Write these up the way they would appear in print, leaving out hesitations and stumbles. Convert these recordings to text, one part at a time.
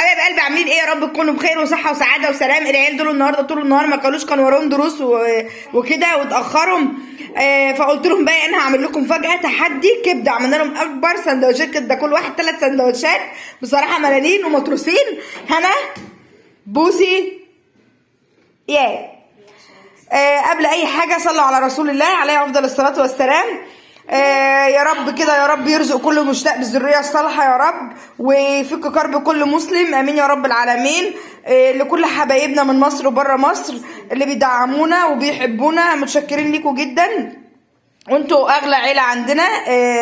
حبايب قلبي عاملين ايه؟ يا رب تكونوا بخير وصحه وسعاده وسلام. العيال دول النهارده طول النهار ما كانوش، كانوا وراهم دروس وكده واتاخروا. فقلت لهم بقى انا هعمل لكم فجاه تحدي كبده. عملنا لهم اكبر سندوتشات كبده، كل واحد 3 سندوتشات بصراحه ملالين ومتروسين. هنا بوسي قبل اي حاجه صلوا على رسول الله عليه افضل الصلاه والسلام. يا رب كده، يا رب يرزق كل مشتاق بالذريه الصالحه يا رب، ويفك كرب كل مسلم، امين يا رب العالمين. لكل حبايبنا من مصر وبره مصر اللي بيدعمونا وبيحبونا، متشكرين ليكم جدا، وانتوا اغلى عيله عندنا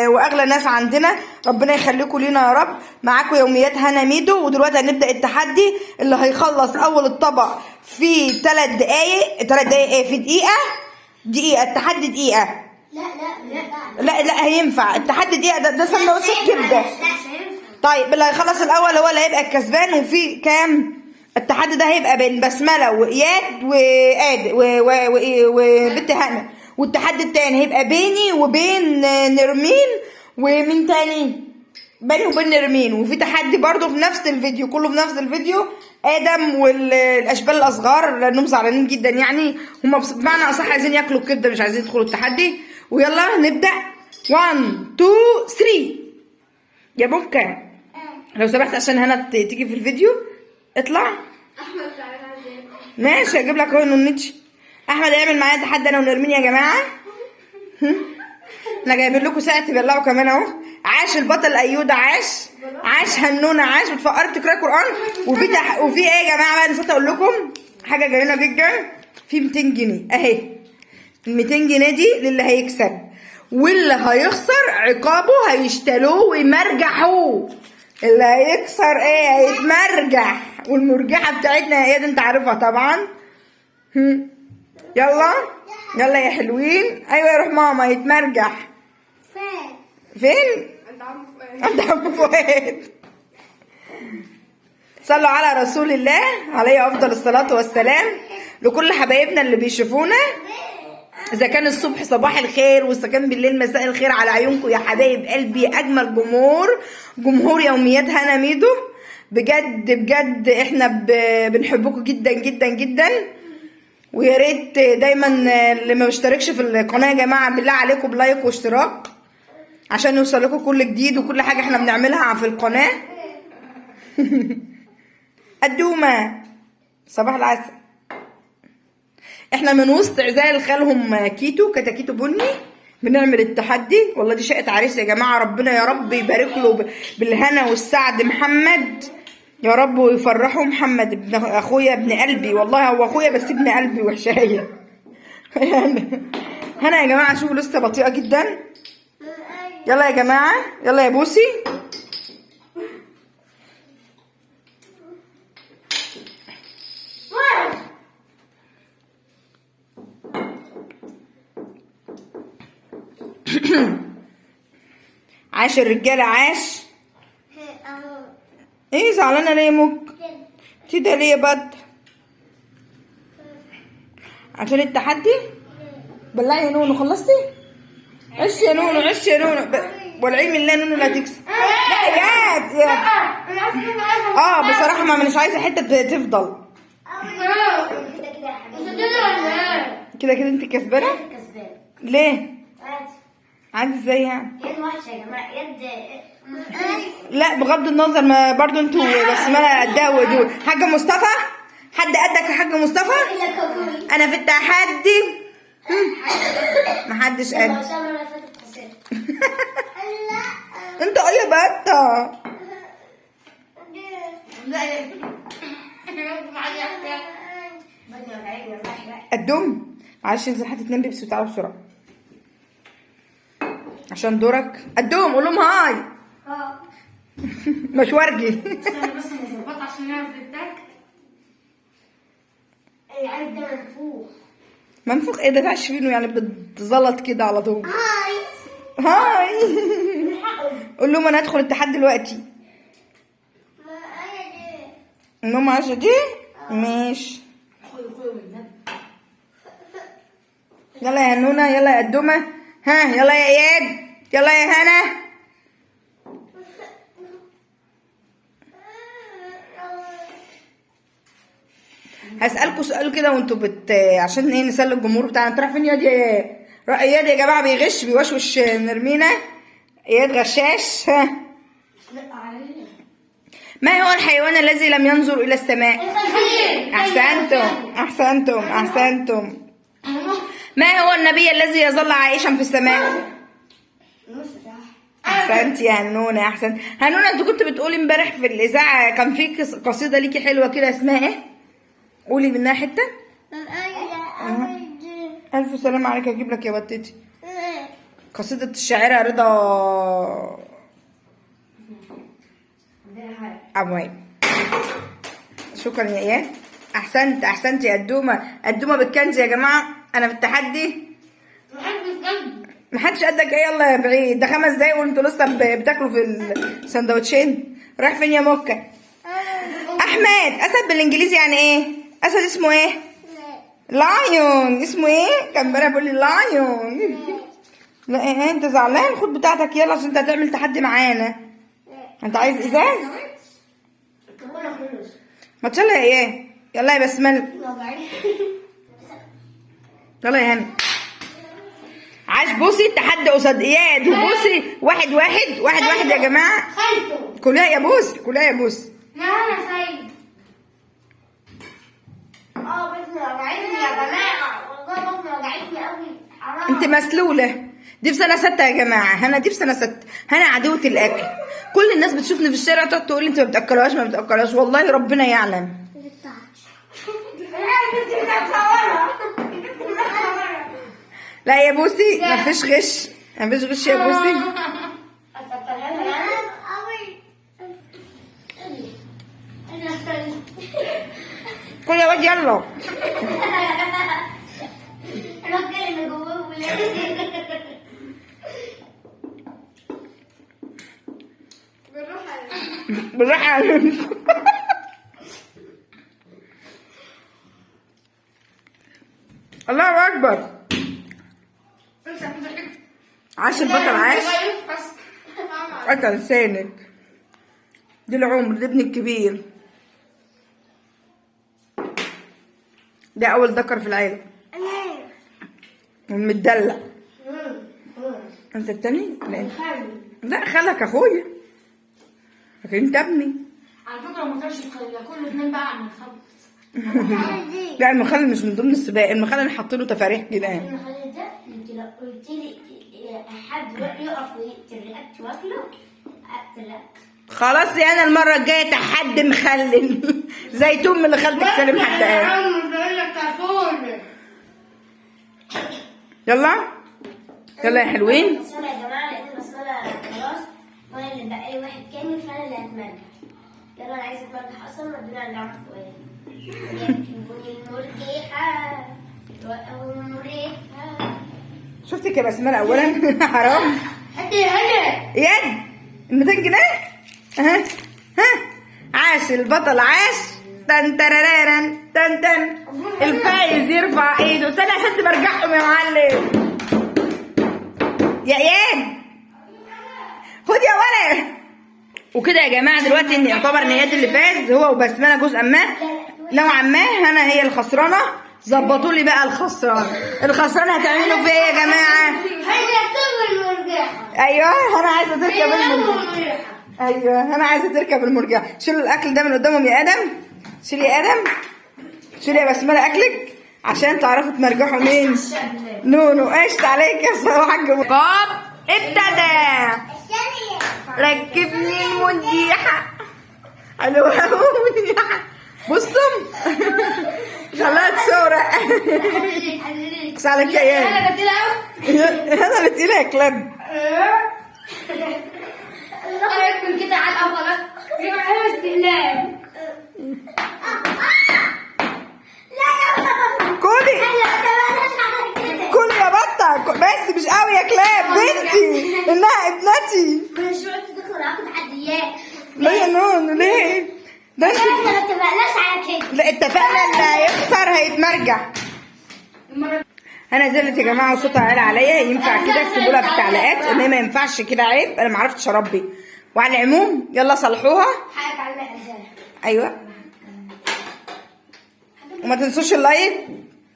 واغلى ناس عندنا، ربنا يخليكم لينا يا رب. معاكم يوميات هنا ميدو، ودلوقتي هنبدا التحدي اللي هيخلص اول الطبق في 3 دقايق. 3 دقايق ايه؟ في دقيقه. التحدي دقيقه. لا هينفع التحدي دقيقه. ده سندوتشات كبده. طيب اللي هيخلص الاول هو اللي هيبقى الكسبان. وفي كام؟ التحدي ده هيبقى بين بسمله واياد وبنت هنا، والتحدي التاني هيبقى بيني وبين نرمين. ومين تاني؟ بيني وبين نرمين. وفي تحدي برضو في نفس الفيديو، كله في نفس الفيديو، ادم والاشبال الاصغار لانهم زعلانين جدا، يعني هم بمعنى اصح عايزين ياكلوا الكبده مش عايزين يدخلوا التحدي. ويلا نبدا. 1 2 3. يا بكا لو سمحت عشان هنا تيجي في الفيديو اطلع. احمد ماشي هجيب لك اهو نونيتش. احمد هيعمل معايا تحدي انا ونرمين يا جماعه. انا جايبين لكم ساعه تبلعوا كمان اهو. عاش البطل ايوده، عاش هنونه، عاش بتفقري بتقراي قران. وفي ايه يا جماعه بقى؟ نسيت اقول لكم حاجه جميله جدا. في 200 جنيه اهي. ال 200 جنيه دي للي هيكسب، واللي هيخسر عقابه هيشتلوه ويمرجحوه. اللي هيكسر ايه؟ هيتمرجح. والمرجحه بتاعتنا يا اياد انت عارفها طبعا. يلا يا حلوين. ايوه يا روح ماما يتمرجح. فين؟ عند عم فؤاد. صلوا على رسول الله عليه افضل الصلاه والسلام. لكل حبايبنا اللي بيشوفونا، اذا كان الصبح صباح الخير، واذا كان بالليل مساء الخير على عيونكم يا حبايب قلبي. اجمل جمهور يوميات هنا ميدو، بجد احنا بنحبكم جدا جدا جدا. ويا ريت دايما اللي ما بيشتركش في القناه يا جماعه بالله عليكم بلايك واشتراك عشان يوصل لكم كل جديد وكل حاجه احنا بنعملها في القناه. الدومه صباح العسل. احنا من وسط عزال خالهم كيتو كتاكيتو بني بنعمل التحدي. والله دي شقه عريس يا جماعه، ربنا يا رب يبارك له بالهنا والسعد محمد يا رب، ويفرحوا محمد ابن اخويا ابن قلبي. والله هو اخويا بس ابن قلبي وحشايه. هنا يا جماعه شوفوا لسه بطيئه جدا. يلا يا جماعه، يلا يا بوسي. عاش الرجاله، عاش. ايه زعلانه ليه يا موج؟ كده ليه يا بط؟ عشان التحدي؟ بلعي يا نونو. خلصتي؟ عش يا نونو، عش يا نونو. والعلم بالله نونو لا تكسب. لا يا بصراحه ما مش عايزه حته تفضل. كده انت كسبانه. ليه؟ عادي ازاي يعني؟ يد وحشه يا جماعه، يد. لا بغض النظر، ما برضو انتوا بس ما قدها ودول. حاجه مصطفى، حد قدك يا حاج مصطفى؟ انا في التحدي محدش قد. انت ايه يا بطه؟ قدهم. معلش انزل حتى 2 بيبسي وتعالوا بسرعه عشان دورك. قدهم قول لهم هاي. مشوارجي. استنى بس نظبط عشان نعرف التاك. ايه عارف ده منفوخ ايه ده؟ تعش فينه يعني بتزلط كده على طول. هاي. قول لهم انا هدخل التحدي دلوقتي. ماما عايشه دي. ماشي. يلا يا نونا، يلا يا قدومه. ها يلا يا اياد، يلا يا هنا. هسألكوا سؤال كده وانتوا عشان ايه نسلي الجمهور بتاعنا. انت رايح فين يا اياد؟ اياد يا جماعه بيغش بيوشوش نرمينا. اياد غشاش. ها، ما هو الحيوان الذي لم ينظر الى السماء؟ احسنتم. ما هو النبي الذي يظل عائشا في السماء؟ احسنت يا هنونه، احسنت. هنونه، انت كنت بتقولي امبارح في الاذاعه كان في قصيده ليكي حلوه كده، اسمها ايه؟ قولي منها حته. الف سلام عليك، اجيب لك يا بطتي. قصيده الشاعره رضا عبوين. شكرا يا اياد. احسنت يا قدومه بالكنز يا جماعه. انا في التحدي. محدش قدك ايه؟ يلا يا بعيد، ده 5 دقايق وانتوا لسه بتاكلوا في السندوتشين. رايح فين يا موكا؟ احمد، اسد بالانجليزي يعني ايه؟ اسد اسمه ايه؟ لايون. اسمه ايه؟ كان امبارح بيقول لي لايون. لا ايه انت زعلان؟ خد بتاعتك يلا عشان انت هتعمل تحدي معانا. انت عايز ازاز؟ ما تشيلها يا ايه؟ يلا يا بسمله. يلا يا هاني. عاش. بوسي التحدي قصاد اياد وبوسي. واحد يا جماعه. كلها يا بوسي. لا انا سيد. بطني وجعتني يا جماعه، والله بطني وجعتني قوي. حرام. انت مسلوله. دي في سنه 6 يا جماعه. هنا دي في سنه 6. هنا عدوه الاكل. كل الناس بتشوفني في الشارع تقعد تقول لي انت ما بتاكلهاش. والله ربنا يعلم. لا يا بوسي، مفيش غش يا بوسي. كل يا واد يلا. بالراحة. الله اكبر. عاش البطل، عاش. قطع لسانك. دي العمر، ده ابني الكبير. ده اول ذكر في العيله. المدلع. انت التاني؟ لا خالك اخويا، لكن انت ابني. على فكره ما كانش كل 2 بقى عم نخلص. لا المخلل مش من ضمن السباق. المخلل حاطين له تفاريح كده. المخلل ده انت لو قلت لي حد يقف ويقتل رقبتي واكله اقتلك. خلاص يا انا المره الجايه تحدي مخلل. زيتون من اللي خالتك سالم حتى قال. يلا يا حلوين. بسمله يا جماعه، لان البسمله خلاص وانا اللي بقى لي واحد كامل، فانا اللي هتمرجح. يلا انا عايزه اتمرجح اصلا. ربنا اللي عمل فؤاد يكتبوني المرجحه والمريحه. شفتك يا بسمله اولا. حرام. يد 200 جنيه. ها عاش البطل، عاش. تن ترارارن تن. الفايز يرفع ايده. استنى عشان برجعهم يا معلم. يا اياد خد يا ولد. وكده يا جماعه دلوقتي ان يعتبر اياد اللي فاز هو وبسمله جزءا ما نوعا ما. هنا هي الخسرانه. ظبطوا لي بقى الخسرانه هتعملوا فيها ايه يا جماعه؟ هنركب المرجحه. ايوه انا عايزه تركب المرجحه. شيلوا الاكل ده من قدامهم يا ادم. شيل يا ادم. شيل يا بسمله اكلك عشان تعرفوا تمرجحوا مين. نونو قشط عليك يا حاج. قاب ابتدى. ركبني المرجحه. حلوه المرجحه. بصوا خلاها تصورة. بس عليك يا اياد. انا اللي تقيله يا كلاب. من كده على الاول يبقى استهلاك. كلي يا بطه بس مش قوي يا كلاب. بنتي انها ابنتي. مش قلت تدخل معاكم تحديات. ليه يا نونو ليه؟ ده احنا ما اتفقناش على كده. لا اتفقنا اللي هيخسر هيتمرجع. انا زلت يا جماعه وصوتها عالي عليا. ينفع كده؟ اكتبوا لها في التعليقات ان ما ينفعش كده، عيب. انا ما عرفتش اربي. وعلى العموم يلا صلحوها. حقك على الزلمه. ايوه وما تنسوش اللايك،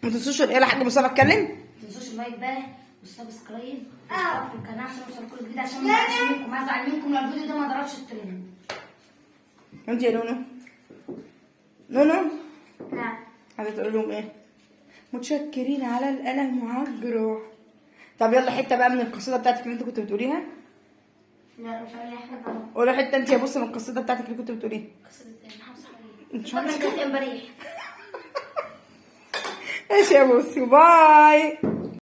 ما تنسوش ايه يا حاج مصطفى اتكلم. ما تنسوش اللايك بقى والسبسكرايب والاشتراك في القناه عشان يوصل كل جديد، عشان ما ازعلش منكم، ازعل منكم لو الفيديو ده ما ضربش الترند. وانت يا نونو؟ نونو نعم. عايزه تقول لهم ايه؟ متشكرين على القلم وعلى الجروح. طب يلا حته بقى من القصيده بتاعتك اللي انت كنت بتقوليها. لا مش هقول حاجة بقى. قولي حته انت يا بص من القصيده بتاعتك اللي كنت بتقوليها. قصه محمد صحيح انت فاكرة كانت امبارح. ماشي يا بوسي، باي.